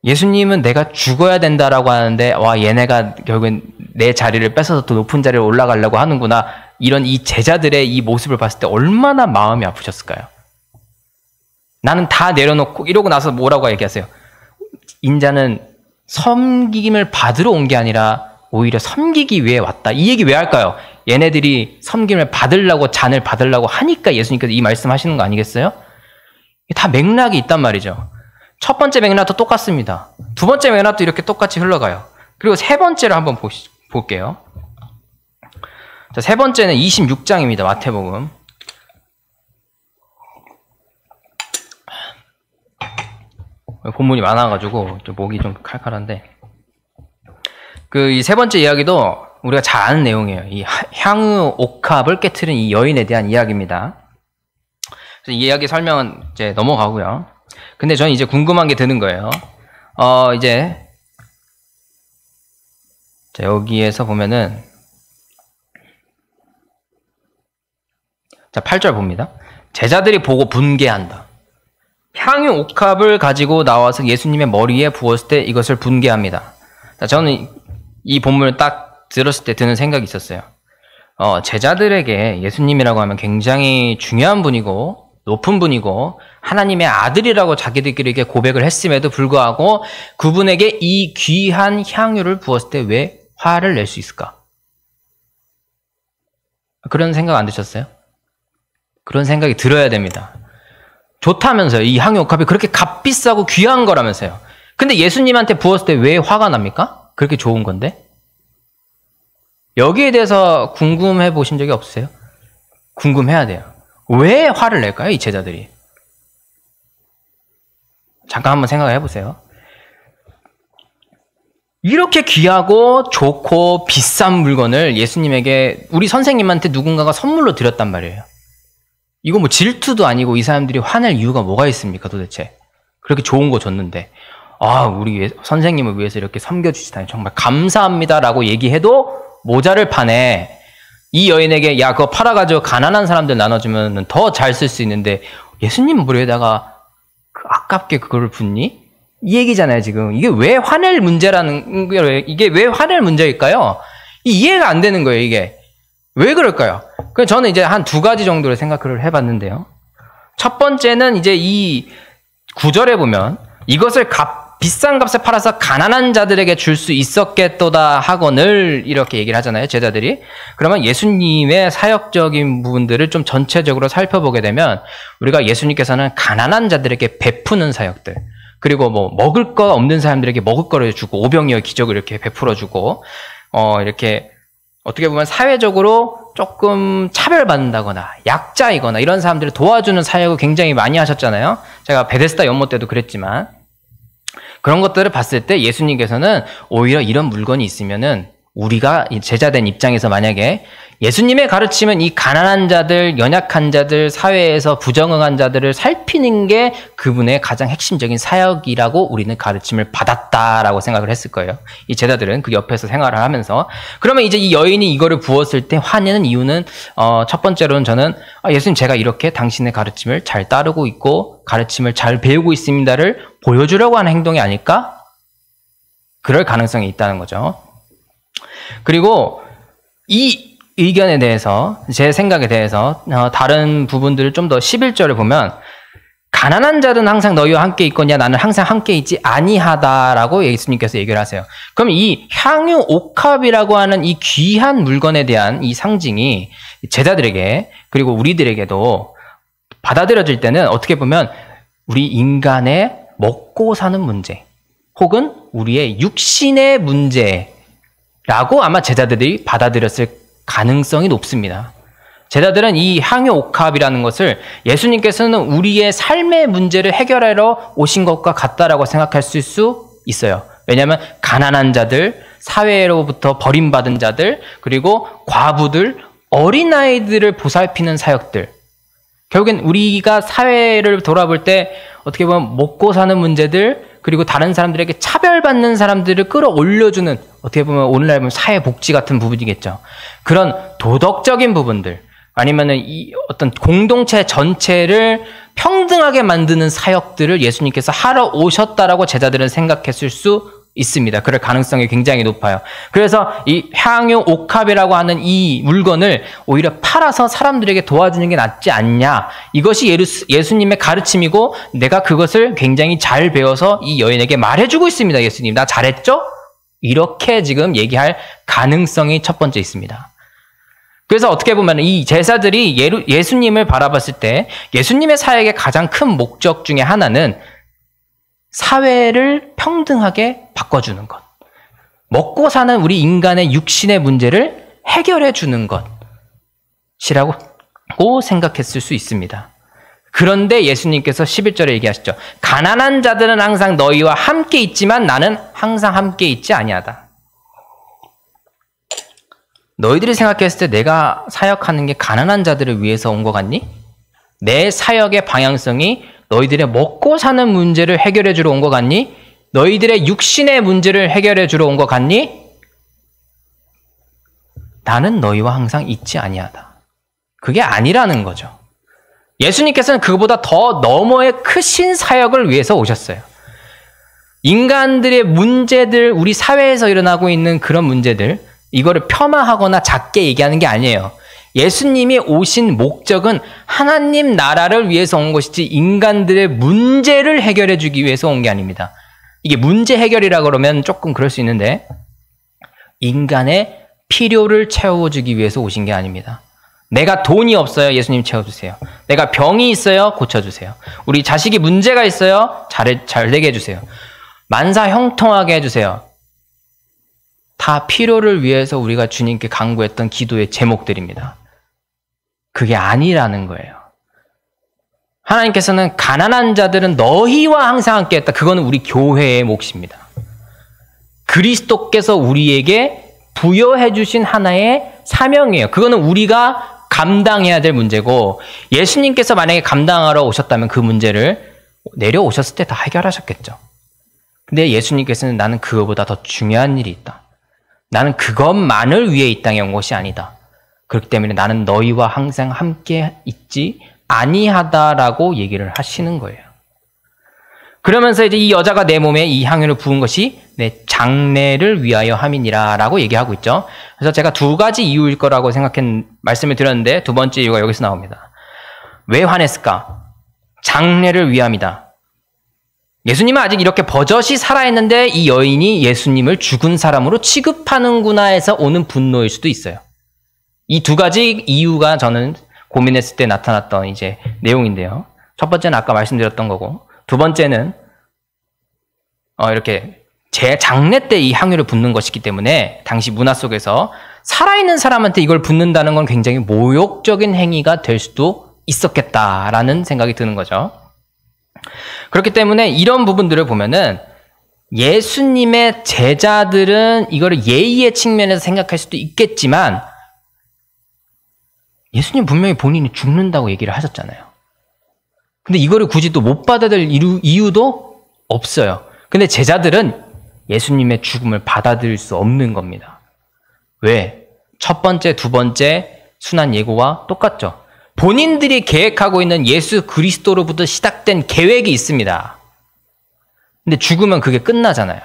예수님은 내가 죽어야 된다라고 하는데 와 얘네가 결국엔 내 자리를 뺏어서 더 높은 자리에 올라가려고 하는구나. 이런 이 제자들의 이 모습을 봤을 때 얼마나 마음이 아프셨을까요? 나는 다 내려놓고 이러고 나서 뭐라고 얘기하세요? 인자는 섬김을 받으러 온 게 아니라 오히려 섬기기 위해 왔다. 이 얘기 왜 할까요? 얘네들이 섬김을 받으려고 잔을 받으려고 하니까 예수님께서 이 말씀하시는 거 아니겠어요? 다 맥락이 있단 말이죠. 첫 번째 맥락도 똑같습니다. 두 번째 맥락도 이렇게 똑같이 흘러가요. 그리고 세 번째를 한번 볼게요. 자, 세 번째는 26장입니다. 마태복음. 본문이 많아가지고 좀 목이 좀 칼칼한데 이 세 번째 이야기도 우리가 잘 아는 내용이에요. 이 향유 옥합을 깨트린 이 여인에 대한 이야기입니다. 그래서 이 이야기 설명은 이제 넘어가고요. 근데 저는 이제 궁금한 게 드는 거예요. 이제 자, 여기에서 보면은 자 8절 봅니다. 제자들이 보고 분개한다. 향유 옥합을 가지고 나와서 예수님의 머리에 부었을 때 이것을 분개합니다. 자, 저는 이 본문을 딱 들었을 때 드는 생각이 있었어요. 제자들에게 예수님이라고 하면 굉장히 중요한 분이고 높은 분이고 하나님의 아들이라고 자기들끼리 고백을 했음에도 불구하고 그분에게 이 귀한 향유를 부었을 때 왜 화를 낼 수 있을까? 그런 생각 안 드셨어요? 그런 생각이 들어야 됩니다. 좋다면서요. 이 향유 옥합이 그렇게 값비싸고 귀한 거라면서요. 근데 예수님한테 부었을 때 왜 화가 납니까? 그렇게 좋은 건데? 여기에 대해서 궁금해 보신 적이 없으세요? 궁금해야 돼요. 왜 화를 낼까요? 이 제자들이. 잠깐 한번 생각해 보세요. 이렇게 귀하고 좋고 비싼 물건을 예수님에게 우리 선생님한테 누군가가 선물로 드렸단 말이에요. 이거 뭐 질투도 아니고 이 사람들이 화낼 이유가 뭐가 있습니까 도대체. 그렇게 좋은 거 줬는데 우리 선생님을 위해서 이렇게 섬겨주시다니 정말 감사합니다라고 얘기해도 모자를 파네. 이 여인에게 야 그거 팔아가지고 가난한 사람들 나눠주면 더 잘 쓸 수 있는데 예수님 머리에다가 아깝게 그거를 붓니? 이 얘기잖아요 지금. 이게 왜 화낼 문제라는 거예요. 이게 왜 화낼 문제일까요? 이해가 안 되는 거예요 이게. 왜 그럴까요? 그래서 저는 이제 한 두 가지 정도를 생각을 해봤는데요. 첫 번째는 이제 이 구절에 보면 이것을 비싼 값에 팔아서 가난한 자들에게 줄 수 있었겠도다 하고 늘 이렇게 얘기를 하잖아요, 제자들이. 그러면 예수님의 사역적인 부분들을 좀 전체적으로 살펴보게 되면 우리가 예수님께서는 가난한 자들에게 베푸는 사역들, 그리고 뭐 먹을 거 없는 사람들에게 먹을 거를 주고 오병이어 기적을 이렇게 베풀어 주고 이렇게 어떻게 보면 사회적으로 조금 차별받는다거나 약자이거나 이런 사람들을 도와주는 사역을 굉장히 많이 하셨잖아요. 제가 베데스다 연못 때도 그랬지만 그런 것들을 봤을 때 예수님께서는 오히려 이런 물건이 있으면은 우리가 제자된 입장에서 만약에 예수님의 가르침은 이 가난한 자들, 연약한 자들, 사회에서 부정응한 자들을 살피는 게 그분의 가장 핵심적인 사역이라고 우리는 가르침을 받았다라고 생각을 했을 거예요. 이 제자들은 그 옆에서 생활을 하면서. 그러면 이제 이 여인이 이거를 부었을 때 화내는 이유는 첫 번째로는 저는 예수님 제가 이렇게 당신의 가르침을 잘 따르고 있고 가르침을 잘 배우고 있습니다를 보여주려고 하는 행동이 아닐까? 그럴 가능성이 있다는 거죠. 그리고 이 의견에 대해서 제 생각에 대해서 다른 부분들을 좀 더 11절을 보면 가난한 자는 항상 너희와 함께 있거냐 나는 항상 함께 있지 아니하다라고 예수님께서 얘기를 하세요. 그럼 이 향유 옥합이라고 하는 이 귀한 물건에 대한 이 상징이 제자들에게 그리고 우리들에게도 받아들여질 때는 어떻게 보면 우리 인간의 먹고 사는 문제 혹은 우리의 육신의 문제라고 아마 제자들이 받아들였을 가능성이 높습니다. 제자들은 이 향유 옥합이라는 것을 예수님께서는 우리의 삶의 문제를 해결하러 오신 것과 같다라고 생각할 수 있어요. 왜냐하면 가난한 자들, 사회로부터 버림받은 자들, 그리고 과부들, 어린아이들을 보살피는 사역들. 결국엔 우리가 사회를 돌아볼 때 어떻게 보면 먹고 사는 문제들, 그리고 다른 사람들에게 차별받는 사람들을 끌어올려주는 어떻게 보면 오늘날 보면 사회복지 같은 부분이겠죠. 그런 도덕적인 부분들 아니면은 이 어떤 공동체 전체를 평등하게 만드는 사역들을 예수님께서 하러 오셨다라고 제자들은 생각했을 수 있습니다. 그럴 가능성이 굉장히 높아요. 그래서 이 향유 옥합이라고 하는 이 물건을 오히려 팔아서 사람들에게 도와주는 게 낫지 않냐. 이것이 예수님의 가르침이고 내가 그것을 굉장히 잘 배워서 이 여인에게 말해주고 있습니다. 예수님 나 잘했죠? 이렇게 지금 얘기할 가능성이 첫 번째 있습니다. 그래서 어떻게 보면 이 제자들이 예수님을 바라봤을 때 예수님의 사역의 가장 큰 목적 중에 하나는 사회를 평등하게 바꿔주는 것. 먹고 사는 우리 인간의 육신의 문제를 해결해 주는 것이라고 생각했을 수 있습니다. 그런데 예수님께서 11절에 얘기하시죠. 가난한 자들은 항상 너희와 함께 있지만 나는 항상 함께 있지 아니하다. 너희들이 생각했을 때 내가 사역하는 게 가난한 자들을 위해서 온 것 같니? 내 사역의 방향성이 너희들의 먹고 사는 문제를 해결해 주러 온 것 같니? 너희들의 육신의 문제를 해결해 주러 온 것 같니? 나는 너희와 항상 있지 아니하다. 그게 아니라는 거죠. 예수님께서는 그보다 더 너머의 크신 사역을 위해서 오셨어요. 인간들의 문제들, 우리 사회에서 일어나고 있는 그런 문제들, 이거를 폄하하거나 작게 얘기하는 게 아니에요. 예수님이 오신 목적은 하나님 나라를 위해서 온 것이지 인간들의 문제를 해결해 주기 위해서 온 게 아닙니다. 이게 문제 해결이라 그러면 조금 그럴 수 있는데 인간의 필요를 채워주기 위해서 오신 게 아닙니다. 내가 돈이 없어요. 예수님 채워주세요. 내가 병이 있어요. 고쳐주세요. 우리 자식이 문제가 있어요. 잘 되게 해주세요. 만사 형통하게 해주세요. 다 필요를 위해서 우리가 주님께 간구했던 기도의 제목들입니다. 그게 아니라는 거예요. 하나님께서는 가난한 자들은 너희와 항상 함께 했다. 그거는 우리 교회의 몫입니다. 그리스도께서 우리에게 부여해 주신 하나의 사명이에요. 그거는 우리가 감당해야 될 문제고 예수님께서 만약에 감당하러 오셨다면 그 문제를 내려오셨을 때 다 해결하셨겠죠. 근데 예수님께서는 나는 그거보다 더 중요한 일이 있다. 나는 그것만을 위해 이 땅에 온 것이 아니다. 그렇기 때문에 나는 너희와 항상 함께 있지 아니하다라고 얘기를 하시는 거예요. 그러면서 이제 이 여자가 내 몸에 이 향유를 부은 것이 내 장례를 위하여 함이니라 라고 얘기하고 있죠. 그래서 제가 두 가지 이유일 거라고 말씀을 드렸는데 두 번째 이유가 여기서 나옵니다. 왜 화냈을까? 장례를 위함이다. 예수님은 아직 이렇게 버젓이 살아있는데 이 여인이 예수님을 죽은 사람으로 취급하는구나 해서 오는 분노일 수도 있어요. 이 두 가지 이유가 저는 고민했을 때 나타났던 이제 내용인데요. 첫 번째는 아까 말씀드렸던 거고, 두 번째는 이렇게 제 장례 때 이 향유를 붓는 것이기 때문에 당시 문화 속에서 살아있는 사람한테 이걸 붓는다는 건 굉장히 모욕적인 행위가 될 수도 있었겠다라는 생각이 드는 거죠. 그렇기 때문에 이런 부분들을 보면은 예수님의 제자들은 이거를 예의의 측면에서 생각할 수도 있겠지만 예수님 분명히 본인이 죽는다고 얘기를 하셨잖아요. 근데 이거를 굳이 또 못 받아들일 이유도 없어요. 근데 제자들은 예수님의 죽음을 받아들일 수 없는 겁니다. 왜? 첫 번째, 두 번째 순환 예고와 똑같죠. 본인들이 계획하고 있는 예수 그리스도로부터 시작된 계획이 있습니다. 근데 죽으면 그게 끝나잖아요.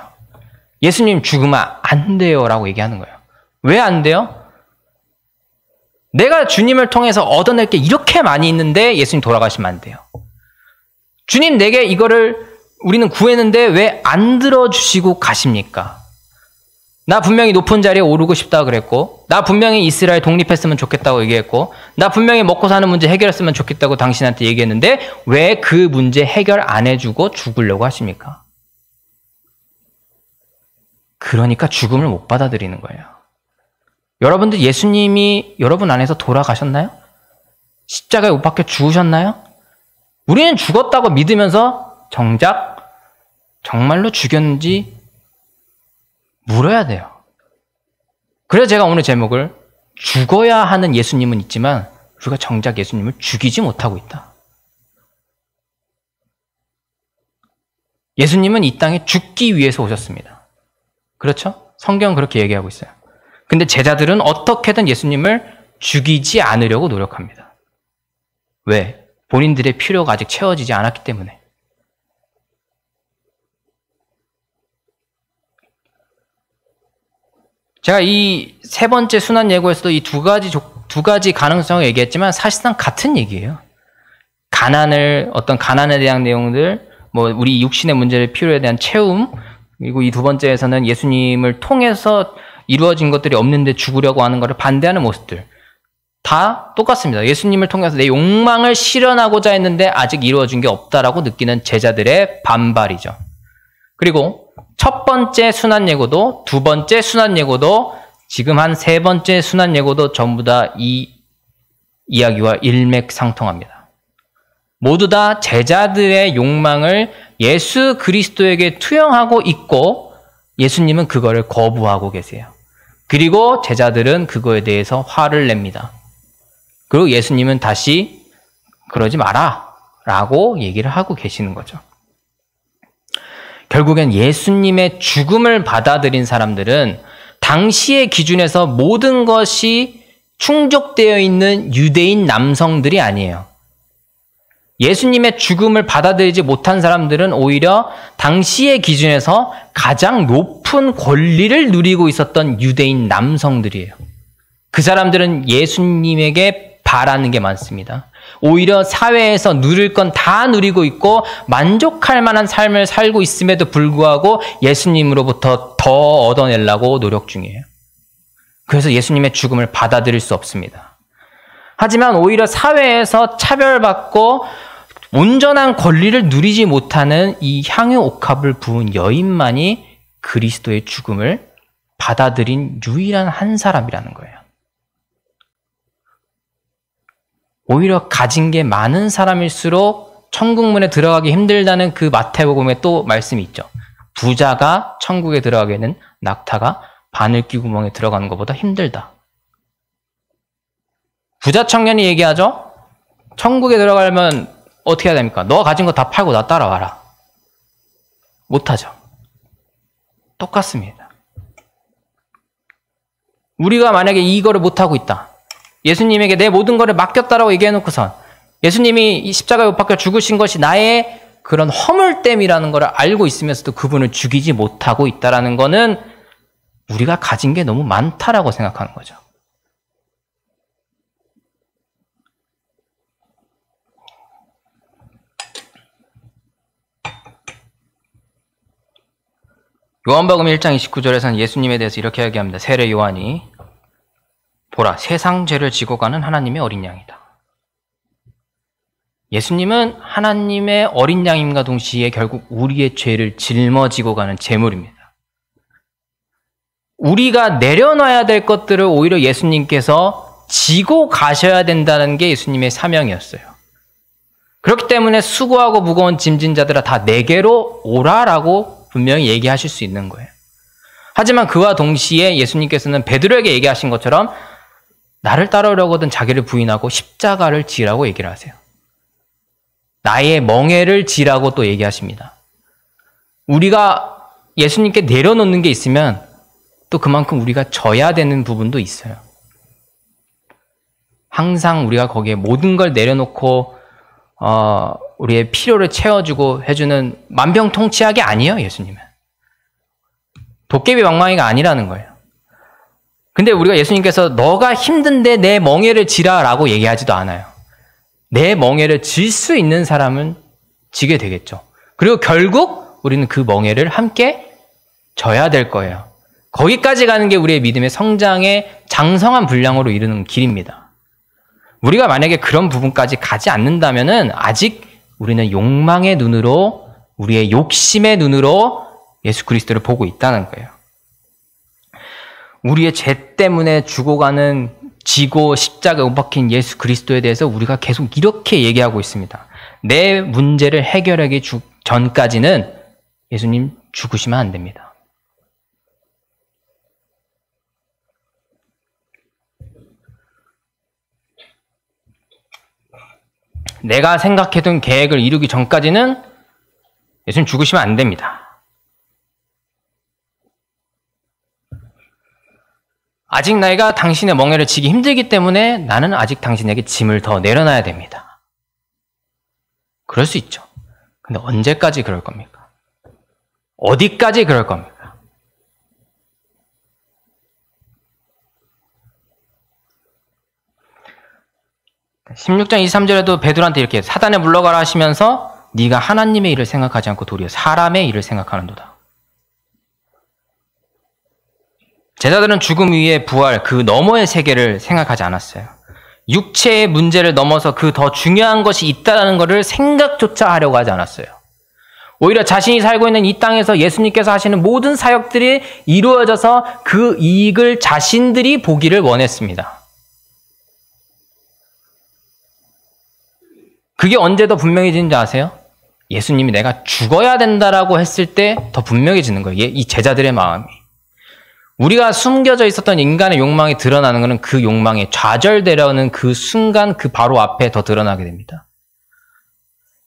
예수님 죽으면 안 돼요 라고 얘기하는 거예요. 왜 안 돼요? 내가 주님을 통해서 얻어낼 게 이렇게 많이 있는데 예수님 돌아가시면 안 돼요. 주님 내게 이거를 우리는 구했는데 왜 안 들어주시고 가십니까? 나 분명히 높은 자리에 오르고 싶다 그랬고, 나 분명히 이스라엘 독립했으면 좋겠다고 얘기했고, 나 분명히 먹고 사는 문제 해결했으면 좋겠다고 당신한테 얘기했는데 왜 그 문제 해결 안 해주고 죽으려고 하십니까? 그러니까 죽음을 못 받아들이는 거예요. 여러분들 예수님이 여러분 안에서 돌아가셨나요? 십자가에 못 박혀 죽으셨나요? 우리는 죽었다고 믿으면서 정작 정말로 죽였는지 물어야 돼요. 그래서 제가 오늘 제목을 죽어야 하는 예수님은 있지만 우리가 정작 예수님을 죽이지 못하고 있다. 예수님은 이 땅에 죽기 위해서 오셨습니다. 그렇죠? 성경은 그렇게 얘기하고 있어요. 근데 제자들은 어떻게든 예수님을 죽이지 않으려고 노력합니다. 왜? 본인들의 필요가 아직 채워지지 않았기 때문에. 제가 이 세 번째 순환 예고에서도 이 두 가지 가능성을 얘기했지만 사실상 같은 얘기예요. 어떤 가난에 대한 내용들, 뭐 우리 육신의 문제를 필요에 대한 채움, 그리고 이 두 번째에서는 예수님을 통해서 이루어진 것들이 없는데 죽으려고 하는 것을 반대하는 모습들. 다 똑같습니다. 예수님을 통해서 내 욕망을 실현하고자 했는데 아직 이루어진 게 없다라고 느끼는 제자들의 반발이죠. 그리고 첫 번째 순환 예고도 두 번째 순환 예고도 지금 한 세 번째 순환 예고도 전부 다 이 이야기와 일맥상통합니다. 모두 다 제자들의 욕망을 예수 그리스도에게 투영하고 있고 예수님은 그거를 거부하고 계세요. 그리고 제자들은 그거에 대해서 화를 냅니다. 그리고 예수님은 다시 그러지 마라 라고 얘기를 하고 계시는 거죠. 결국엔 예수님의 죽음을 받아들인 사람들은 당시의 기준에서 모든 것이 충족되어 있는 유대인 남성들이 아니에요. 예수님의 죽음을 받아들이지 못한 사람들은 오히려 당시의 기준에서 가장 높은 권리를 누리고 있었던 유대인 남성들이에요. 그 사람들은 예수님에게 바라는 게 많습니다. 오히려 사회에서 누릴 건 다 누리고 있고 만족할 만한 삶을 살고 있음에도 불구하고 예수님으로부터 더 얻어내려고 노력 중이에요. 그래서 예수님의 죽음을 받아들일 수 없습니다. 하지만 오히려 사회에서 차별받고 온전한 권리를 누리지 못하는 이 향유 옥합을 부은 여인만이 그리스도의 죽음을 받아들인 유일한 한 사람이라는 거예요. 오히려 가진 게 많은 사람일수록 천국문에 들어가기 힘들다는 그 마태복음에 또 말씀이 있죠. 부자가 천국에 들어가기에는 낙타가 바늘귀 구멍에 들어가는 것보다 힘들다. 부자 청년이 얘기하죠. 천국에 들어가려면 어떻게 해야 됩니까? 너 가진 거 다 팔고 나 따라와라. 못하죠. 똑같습니다. 우리가 만약에 이거를 못하고 있다. 예수님에게 내 모든 것을 맡겼다라고 얘기해놓고선 예수님이 이 십자가에 못 박혀 죽으신 것이 나의 그런 허물됨이라는 걸 알고 있으면서도 그분을 죽이지 못하고 있다는 거는 우리가 가진 게 너무 많다라고 생각하는 거죠. 요한복음 1장 29절에서는 예수님에 대해서 이렇게 이야기합니다. 세례 요한이 보라, 세상 죄를 지고 가는 하나님의 어린 양이다. 예수님은 하나님의 어린 양임과 동시에 결국 우리의 죄를 짊어지고 가는 제물입니다. 우리가 내려놔야 될 것들을 오히려 예수님께서 지고 가셔야 된다는 게 예수님의 사명이었어요. 그렇기 때문에 수고하고 무거운 짐진 자들아 다 내게로 오라라고 분명히 얘기하실 수 있는 거예요. 하지만 그와 동시에 예수님께서는 베드로에게 얘기하신 것처럼 나를 따르려거든 자기를 부인하고 십자가를 지라고 얘기를 하세요. 나의 멍에를 지라고 또 얘기하십니다. 우리가 예수님께 내려놓는 게 있으면 또 그만큼 우리가 져야 되는 부분도 있어요. 항상 우리가 거기에 모든 걸 내려놓고 우리의 필요를 채워주고 해주는 만병통치약이 아니에요, 예수님은. 도깨비 방망이가 아니라는 거예요. 근데 우리가 예수님께서 너가 힘든데 내 멍에를 지라라고 얘기하지도 않아요. 내 멍에를 질 수 있는 사람은 지게 되겠죠. 그리고 결국 우리는 그 멍에를 함께 져야 될 거예요. 거기까지 가는 게 우리의 믿음의 성장의 장성한 분량으로 이르는 길입니다. 우리가 만약에 그런 부분까지 가지 않는다면은 아직 우리는 욕망의 눈으로, 우리의 욕심의 눈으로 예수 그리스도를 보고 있다는 거예요. 우리의 죄 때문에 죽어가는 지고 십자가에 못 박힌 예수 그리스도에 대해서 우리가 계속 이렇게 얘기하고 있습니다. 내 문제를 해결하기 전까지는 예수님 죽으시면 안 됩니다. 내가 생각해둔 계획을 이루기 전까지는 예수님 죽으시면 안 됩니다. 아직 나이가 당신의 멍에를 지기 힘들기 때문에 나는 아직 당신에게 짐을 더 내려놔야 됩니다. 그럴 수 있죠. 근데 언제까지 그럴 겁니까? 어디까지 그럴 겁니까? (16장 23절에도) 베드로한테 이렇게 사단에 물러가라 하시면서 네가 하나님의 일을 생각하지 않고 도리어 사람의 일을 생각하는도다. 제자들은 죽음 위에 부활, 그 너머의 세계를 생각하지 않았어요. 육체의 문제를 넘어서 그 더 중요한 것이 있다는 것을 생각조차 하려고 하지 않았어요. 오히려 자신이 살고 있는 이 땅에서 예수님께서 하시는 모든 사역들이 이루어져서 그 이익을 자신들이 보기를 원했습니다. 그게 언제 더 분명해지는지 아세요? 예수님이 내가 죽어야 된다라고 했을 때 더 분명해지는 거예요. 이 제자들의 마음이. 우리가 숨겨져 있었던 인간의 욕망이 드러나는 것은 그 욕망에 좌절되려는 그 순간 그 바로 앞에 더 드러나게 됩니다.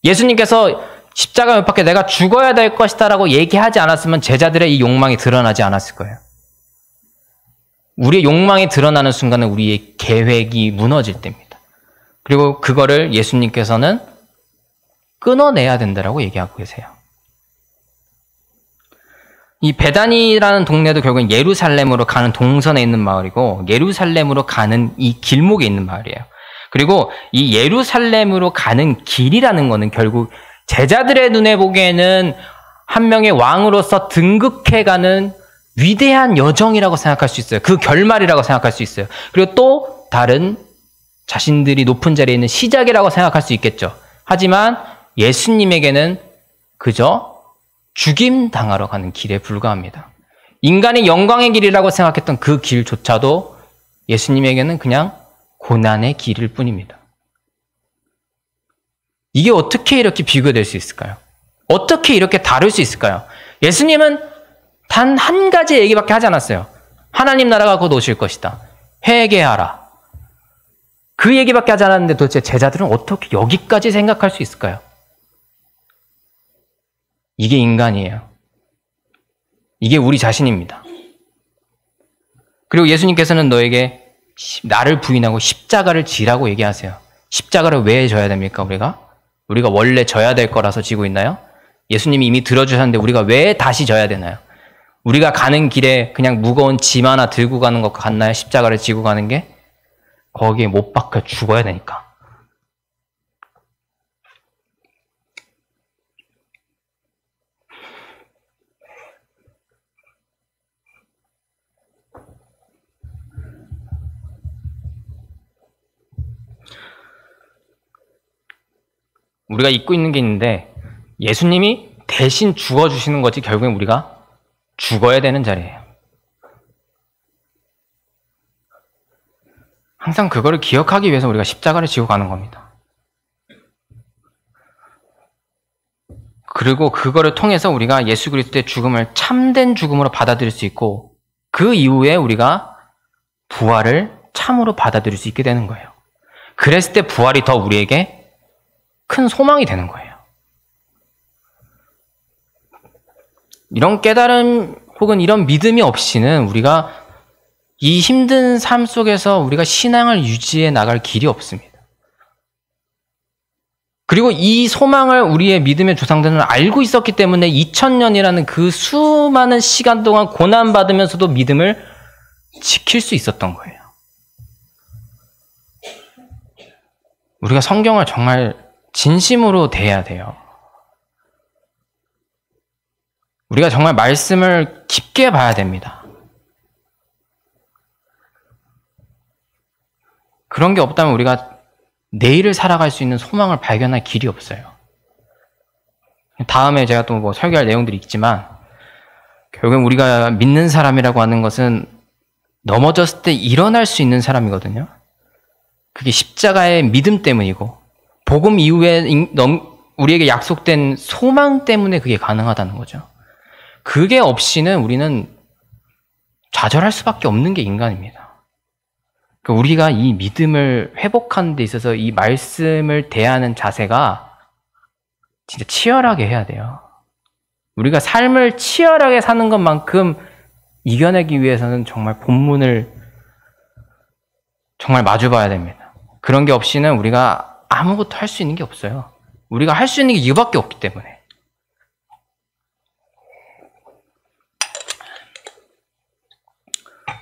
예수님께서 십자가 못 박혀 내가 죽어야 될 것이다 라고 얘기하지 않았으면 제자들의 이 욕망이 드러나지 않았을 거예요. 우리의 욕망이 드러나는 순간은 우리의 계획이 무너질 때입니다. 그리고 그거를 예수님께서는 끊어내야 된다라고 얘기하고 계세요. 이 베다니라는 동네도 결국은 예루살렘으로 가는 동선에 있는 마을이고 예루살렘으로 가는 이 길목에 있는 마을이에요. 그리고 이 예루살렘으로 가는 길이라는 거는 결국 제자들의 눈에 보기에는 한 명의 왕으로서 등극해가는 위대한 여정이라고 생각할 수 있어요. 그 결말이라고 생각할 수 있어요. 그리고 또 다른 자신들이 높은 자리에 있는 시작이라고 생각할 수 있겠죠. 하지만 예수님에게는 그저 죽임 당하러 가는 길에 불과합니다. 인간의 영광의 길이라고 생각했던 그 길조차도 예수님에게는 그냥 고난의 길일 뿐입니다. 이게 어떻게 이렇게 비교될 수 있을까요? 어떻게 이렇게 다를 수 있을까요? 예수님은 단 한 가지 얘기밖에 하지 않았어요. 하나님 나라가 곧 오실 것이다. 회개하라. 그 얘기밖에 하지 않았는데 도대체 제자들은 어떻게 여기까지 생각할 수 있을까요? 이게 인간이에요. 이게 우리 자신입니다. 그리고 예수님께서는 너에게 나를 부인하고 십자가를 지라고 얘기하세요. 십자가를 왜 져야 됩니까, 우리가? 우리가 원래 져야 될 거라서 지고 있나요? 예수님이 이미 들어주셨는데 우리가 왜 다시 져야 되나요? 우리가 가는 길에 그냥 무거운 짐 하나 들고 가는 것 같나요? 십자가를 지고 가는 게? 거기에 못 박혀 죽어야 되니까. 우리가 잊고 있는 게 있는데 예수님이 대신 죽어주시는 거지 결국엔 우리가 죽어야 되는 자리예요. 항상 그거를 기억하기 위해서 우리가 십자가를 지고 가는 겁니다. 그리고 그거를 통해서 우리가 예수 그리스도의 죽음을 참된 죽음으로 받아들일 수 있고 그 이후에 우리가 부활을 참으로 받아들일 수 있게 되는 거예요. 그랬을 때 부활이 더 우리에게 큰 소망이 되는 거예요. 이런 깨달음 혹은 이런 믿음이 없이는 우리가 이 힘든 삶 속에서 우리가 신앙을 유지해 나갈 길이 없습니다. 그리고 이 소망을 우리의 믿음의 조상들은 알고 있었기 때문에 2000년이라는 그 수많은 시간 동안 고난받으면서도 믿음을 지킬 수 있었던 거예요. 우리가 성경을 정말 진심으로 대해야 돼요. 우리가 정말 말씀을 깊게 봐야 됩니다. 그런 게 없다면 우리가 내일을 살아갈 수 있는 소망을 발견할 길이 없어요. 다음에 제가 또 뭐 설교할 내용들이 있지만 결국엔 우리가 믿는 사람이라고 하는 것은 넘어졌을 때 일어날 수 있는 사람이거든요. 그게 십자가의 믿음 때문이고 복음 이후에 우리에게 약속된 소망 때문에 그게 가능하다는 거죠. 그게 없이는 우리는 좌절할 수밖에 없는 게 인간입니다. 우리가 이 믿음을 회복하는 데 있어서 이 말씀을 대하는 자세가 진짜 치열하게 해야 돼요. 우리가 삶을 치열하게 사는 것만큼 이겨내기 위해서는 정말 본문을 정말 마주봐야 됩니다. 그런 게 없이는 우리가 아무것도 할 수 있는 게 없어요. 우리가 할 수 있는 게 이거밖에 없기 때문에.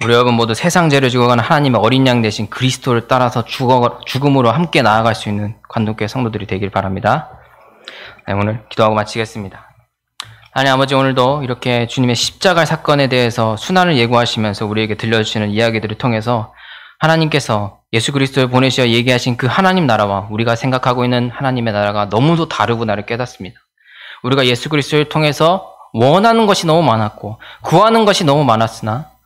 우리 여러분 모두 세상 죄를 지고 가는 하나님의 어린 양 대신 그리스도를 따라서 죽음으로 함께 나아갈 수 있는 관동교회 성도들이 되길 바랍니다. 네, 오늘 기도하고 마치겠습니다. 하나님 아버지, 오늘도 이렇게 주님의 십자가 사건에 대해서 순환을 예고하시면서 우리에게 들려주시는 이야기들을 통해서 하나님께서 예수 그리스도를 보내시어 얘기하신 그 하나님 나라와 우리가 생각하고 있는 하나님의 나라가 너무도 다르구나를 깨닫습니다. 우리가 예수 그리스도를 통해서 원하는 것이 너무 많았고 구하는 것이 너무 많았으나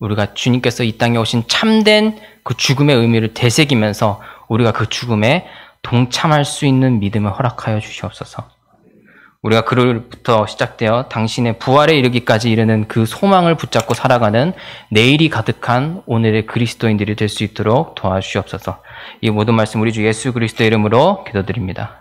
우리가 주님께서 이 땅에 오신 참된 그 죽음의 의미를 되새기면서 우리가 그 죽음에 동참할 수 있는 믿음을 허락하여 주시옵소서. 우리가 그로부터 시작되어 당신의 부활에 이르기까지 이르는 그 소망을 붙잡고 살아가는 내일이 가득한 오늘의 그리스도인들이 될 수 있도록 도와주시옵소서. 이 모든 말씀 우리 주 예수 그리스도의 이름으로 기도드립니다.